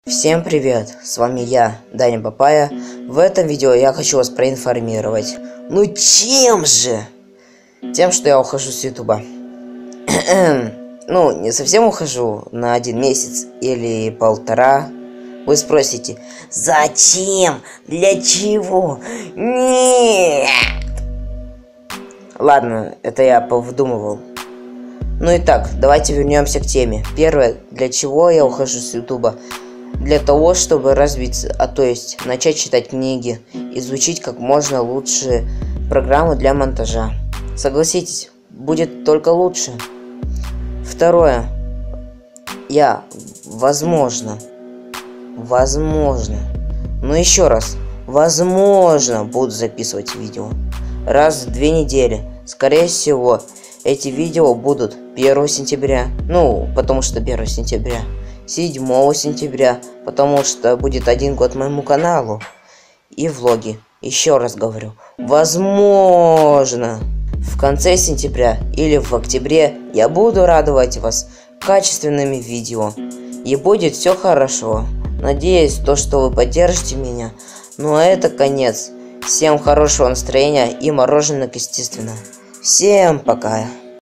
Всем привет, с вами я, Даня Папая. В этом видео я хочу вас проинформировать. Ну чем же? Тем, что я ухожу с ютуба. Ну, не совсем ухожу, на 1 месяц или 1,5. Вы спросите, зачем? Для чего? Нет! Ладно, это я повдумывал. Ну и так, давайте вернемся к теме. Первое, для чего я ухожу с ютуба? Для того, чтобы развиться, то есть начать читать книги, изучить как можно лучше программы для монтажа. Согласитесь, будет только лучше. Второе, я, возможно, но еще раз, возможно, буду записывать видео раз в 2 недели. Скорее всего, эти видео будут 1 сентября, ну, потому что 1 сентября. 7 сентября, потому что будет 1 год моему каналу. И влоги, еще раз говорю, возможно, в конце сентября или в октябре я буду радовать вас качественными видео. И будет все хорошо. Надеюсь, что вы поддержите меня. Ну а это конец. Всем хорошего настроения и мороженого, естественно. Всем пока.